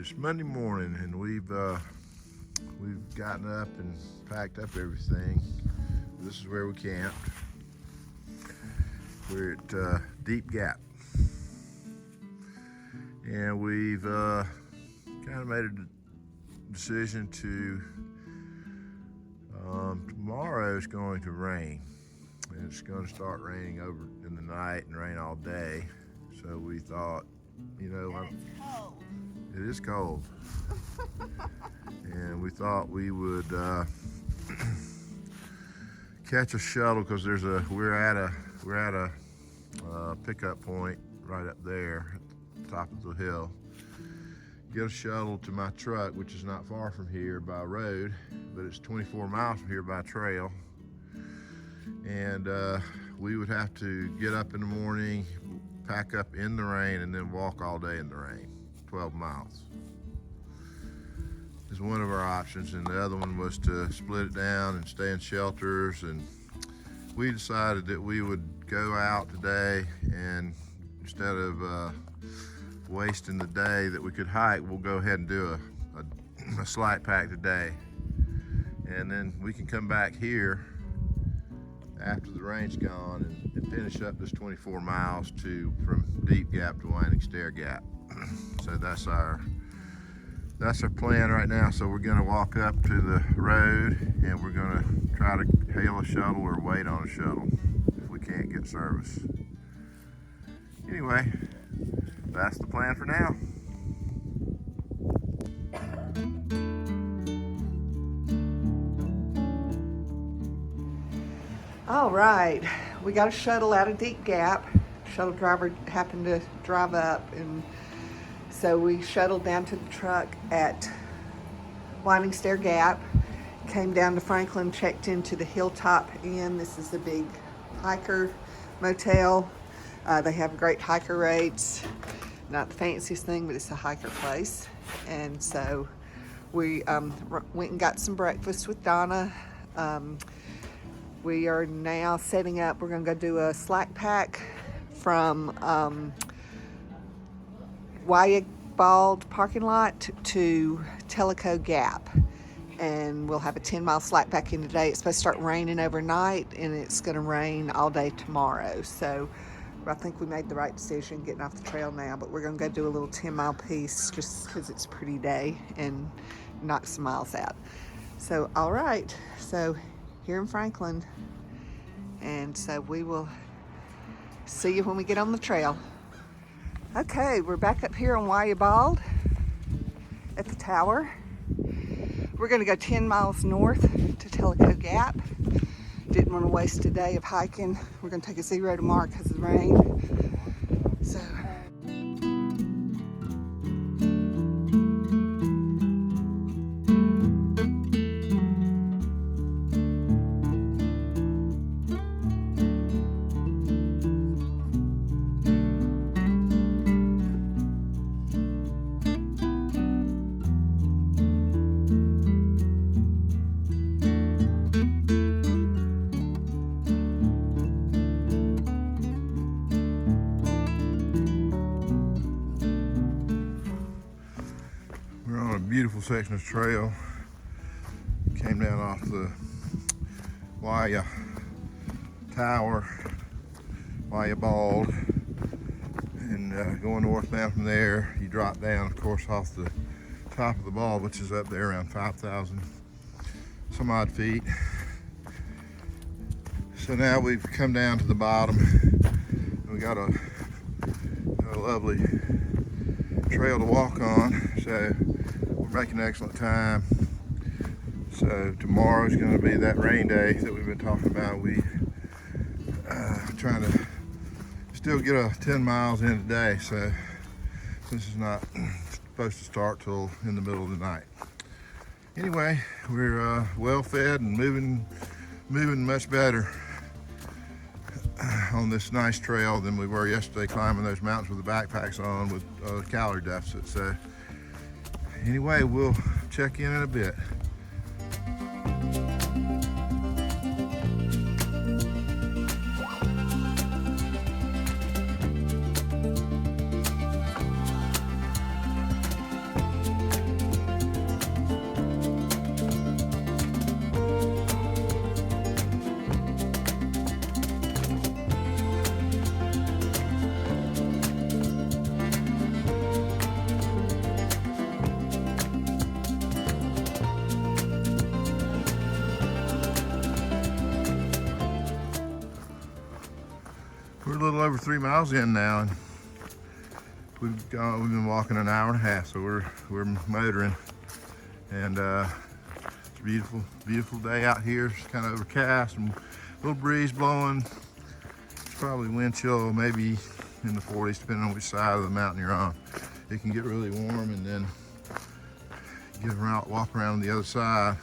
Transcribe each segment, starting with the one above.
It's Monday morning, and we've gotten up and packed up everything. This is where we camped. We're at Deep Gap, and we've kind of made a decision to tomorrow is going to rain, and it's going to start raining over in the night and rain all day. So we thought, you know, it's cold. It is cold, and we thought we would catch a shuttle because we're at a pickup point right up there at the top of the hill. Get a shuttle to my truck, which is not far from here by road, but it's 24 miles from here by trail. And we would have to get up in the morning, pack up in the rain, and then walk all day in the rain, 12 miles. Is one of our options, and the other one was to split it down and stay in shelters. And we decided that we would go out today, and instead of wasting the day that we could hike, we'll go ahead and do a slight pack today, and then we can come back here after the rain's gone and finish up this 24 miles from Deep Gap to Winding Stair Gap. So that's our plan right now. So we're gonna walk up to the road, and we're gonna try to hail a shuttle or wait on a shuttle if we can't get service. Anyway, that's the plan for now. All right, we got a shuttle out of Deep Gap. Shuttle driver happened to drive up, and so we shuttled down to the truck at Winding Stair Gap, came down to Franklin, checked into the Hilltop Inn. This is the big hiker motel. They have great hiker rates. Not the fanciest thing, but it's a hiker place. And so we went and got some breakfast with Donna. We are now setting up. We're gonna go do a slack pack from Wayah parking lot to Tellico Gap. And we'll have a 10-mile slack pack in today. It's supposed to start raining overnight, and it's gonna rain all day tomorrow. So I think we made the right decision getting off the trail now, but we're gonna go do a little 10-mile piece just because it's a pretty day and knock some miles out. So, all right, so here in Franklin, and so we will see you when we get on the trail. Okay, we're back up here on Wayah at the tower. We're gonna go 10 miles north to Tellico Gap. Didn't want to waste a day of hiking. We're gonna take a 0 tomorrow because of the rain. So. We're on a beautiful section of trail. Came down off the Wayah Tower, Wayah Bald, and going northbound from there, you drop down, of course, off the top of the bald, which is up there around 5,000 some odd feet. So now we've come down to the bottom, and we got a lovely trail to walk on. So we're making excellent time. So tomorrow's going to be that rain day that we've been talking about. We trying to still get a 10 miles in today. So this is not supposed to start till in the middle of the night. Anyway, we're well fed and moving much better on this nice trail than we were yesterday climbing those mountains with the backpacks on with a calorie deficit. So anyway, we'll check in a bit. over 3 miles in now, and we've been walking an hour and a half, so we're motoring, and it's a beautiful day out here. It's kind of overcast and a little breeze blowing. It's probably wind chill, maybe in the 40s, depending on which side of the mountain you're on. It can get really warm, and then walk around on the other side.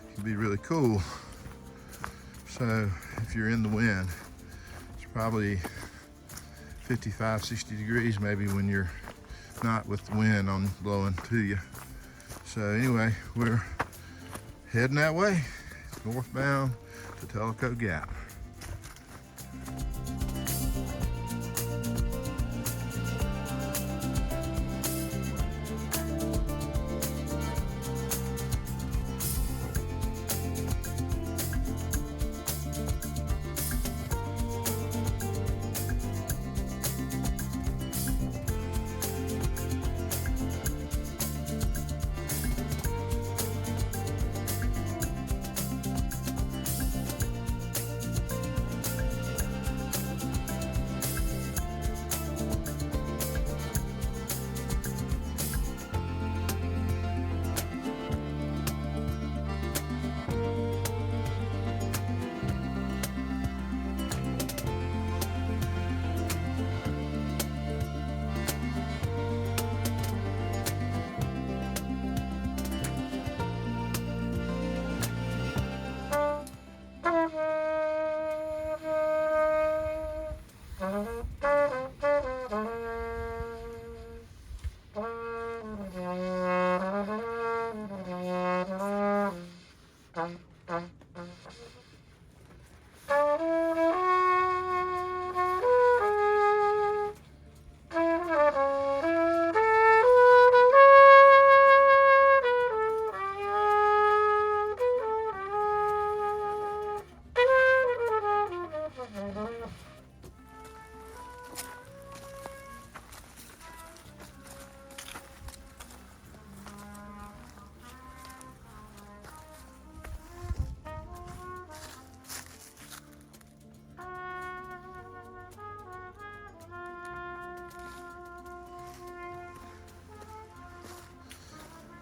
It can be really cool. So if you're in the wind, it's probably 55, 60 degrees maybe when you're not with the wind on blowing to you. So anyway, we're heading that way, northbound to Tellico Gap.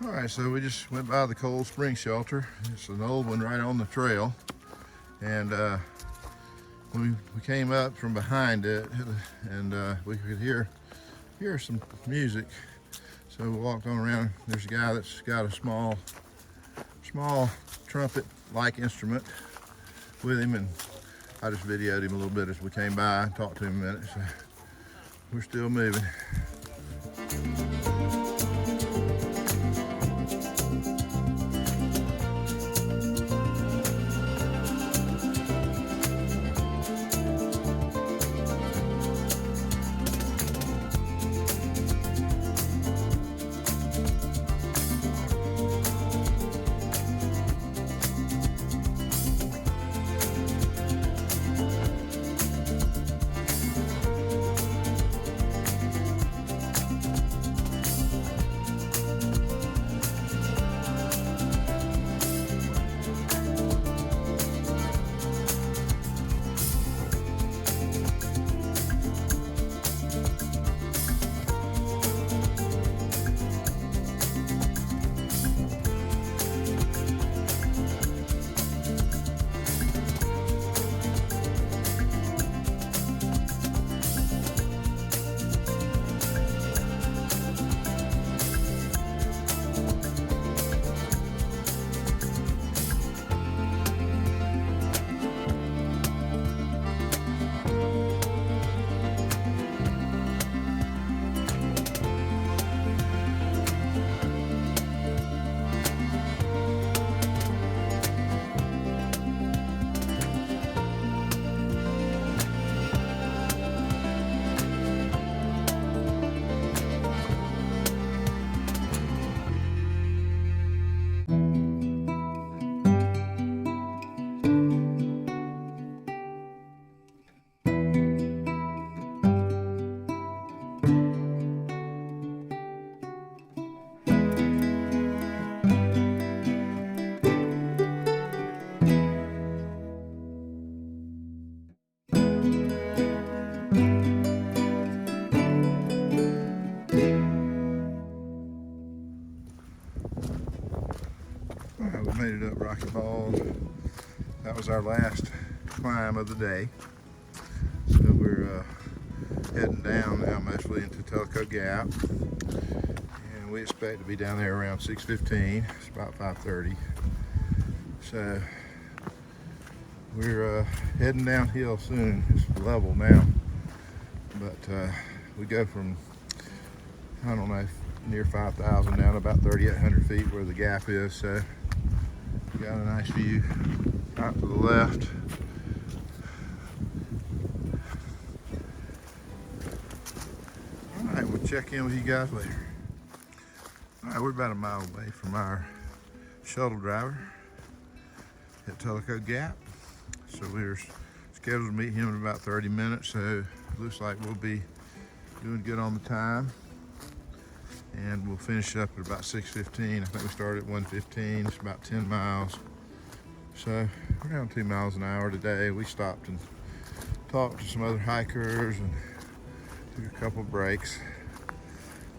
All right, so we just went by the Cold Spring Shelter. It's an old one right on the trail. And when we came up from behind it, and we could hear some music. So we walked on around. There's a guy that's got a small trumpet-like instrument with him, and I just videoed him a little bit as we came by and talked to him a minute. So we're still moving. Alright, we made it up Rocky Falls. That was our last climb of the day. So we're heading down now mostly into Tellico Gap. And we expect to be down there around 6:15. It's about 5:30. So we're heading downhill soon. It's level now. But we go from, I don't know, near 5,000 down to about 3,800 feet where the gap is. So we got a nice view out to the left. All right, we'll check in with you guys later. All right, we're about a mile away from our shuttle driver at Tellico Gap. So we're scheduled to meet him in about 30 minutes. So it looks like we'll be doing good on the time. And we'll finish up at about 6:15. I think we started at 1:15. It's about 10 miles. So we're down 2 miles an hour today. We stopped and talked to some other hikers and took a couple of breaks.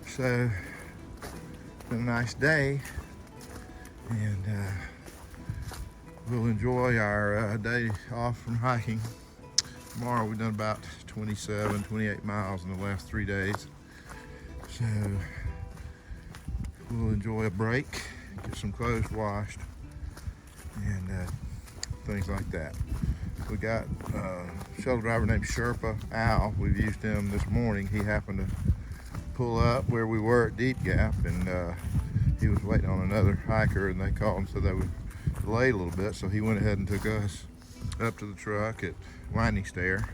So it's been a nice day, and we'll enjoy our day off from hiking. Tomorrow we've done about 27, 28 miles in the last 3 days. So we'll enjoy a break, get some clothes washed, and things like that. We got a shuttle driver named Sherpa Al. We've used him this morning. He happened to pull up where we were at Deep Gap, and he was waiting on another hiker, and they called and said they would delay a little bit, so he went ahead and took us up to the truck at Winding Stair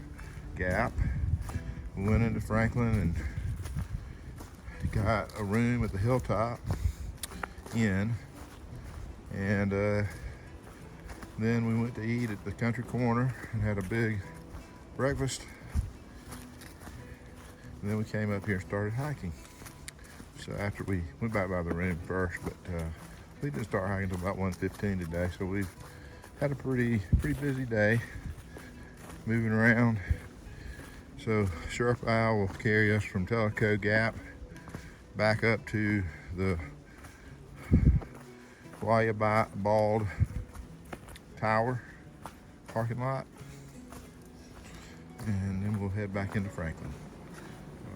Gap. We went into Franklin and got a room at the Hilltop Inn, and then we went to eat at the Country Corner and had a big breakfast, and then we came up here and started hiking. So after we went back by the room first, but we didn't start hiking until about 1:15 today, so we've had a pretty busy day moving around. So Sheriff Al will carry us from Tellico Gap back up to the Wayah Bald Tower parking lot, and then we'll head back into Franklin.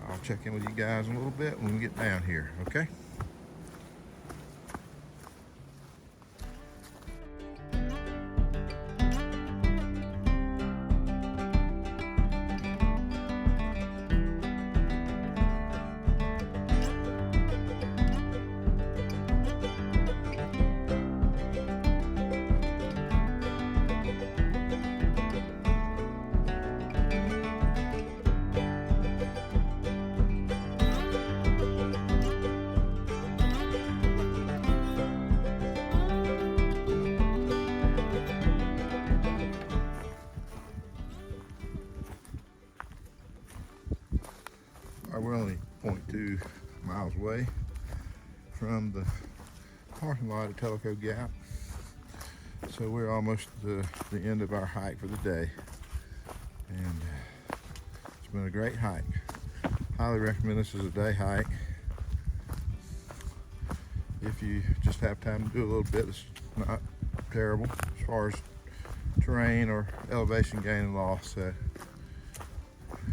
I'll check in with you guys in a little bit when we get down here, okay? We're only 0.2 miles away from the parking lot at Tellico Gap, so we're almost to the end of our hike for the day, and it's been a great hike. Highly recommend this as a day hike. If you just have time to do a little bit, it's not terrible as far as terrain or elevation gain and loss, so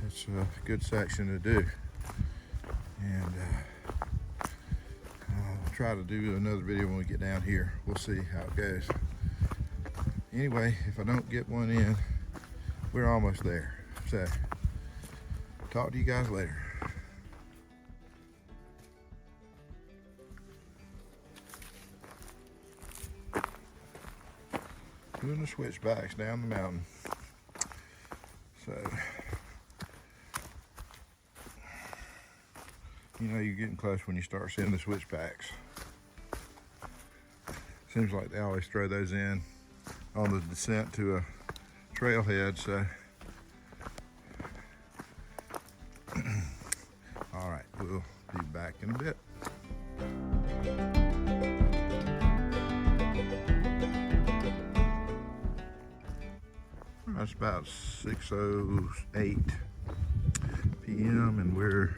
it's a good section to do. And I'll try to do another video when we get down here. We'll see how it goes. Anyway, if I don't get one in, we're almost there. So, talk to you guys later. Doing the switchbacks down the mountain. So, you know you're getting close when you start seeing the switchbacks. Seems like they always throw those in on the descent to a trailhead, so. All right, we'll be back in a bit. It's about 6:08 p.m. and we're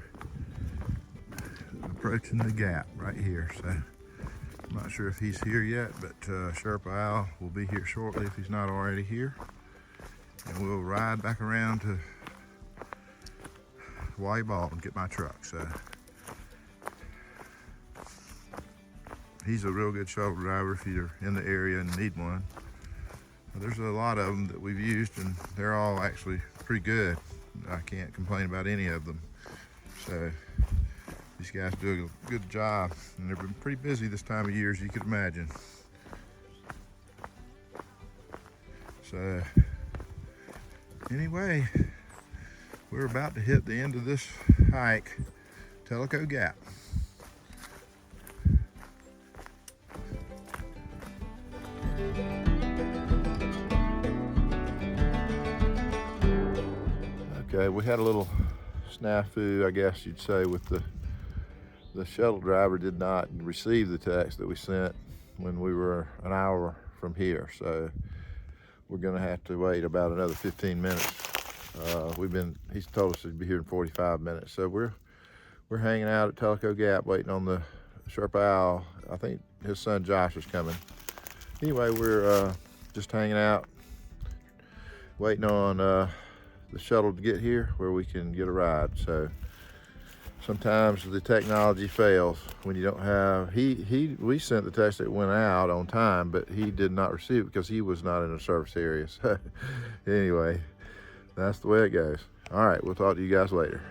approaching the gap right here. So I'm not sure if he's here yet, but Sherpa Al will be here shortly if he's not already here. And we'll ride back around to Wayah and get my truck. So he's a real good shuttle driver if you're in the area and need one. There's a lot of them that we've used, and they're all actually pretty good. I can't complain about any of them. So these guys do a good job, and they've been pretty busy this time of year, as you could imagine. So anyway, we're about to hit the end of this hike, Tellico Gap. Okay, we had a little snafu, I guess you'd say, with the shuttle driver did not receive the text that we sent when we were an hour from here. So we're gonna have to wait about another 15 minutes. He's told us he'd be here in 45 minutes. So we're hanging out at Tellico Gap waiting on the Sherpa Al. I think his son Josh is coming. Anyway, we're just hanging out, waiting on the shuttle to get here where we can get a ride. So sometimes the technology fails when you don't have, we sent the text that went out on time, but he did not receive it because he was not in the service area. So anyway, that's the way it goes. All right, we'll talk to you guys later.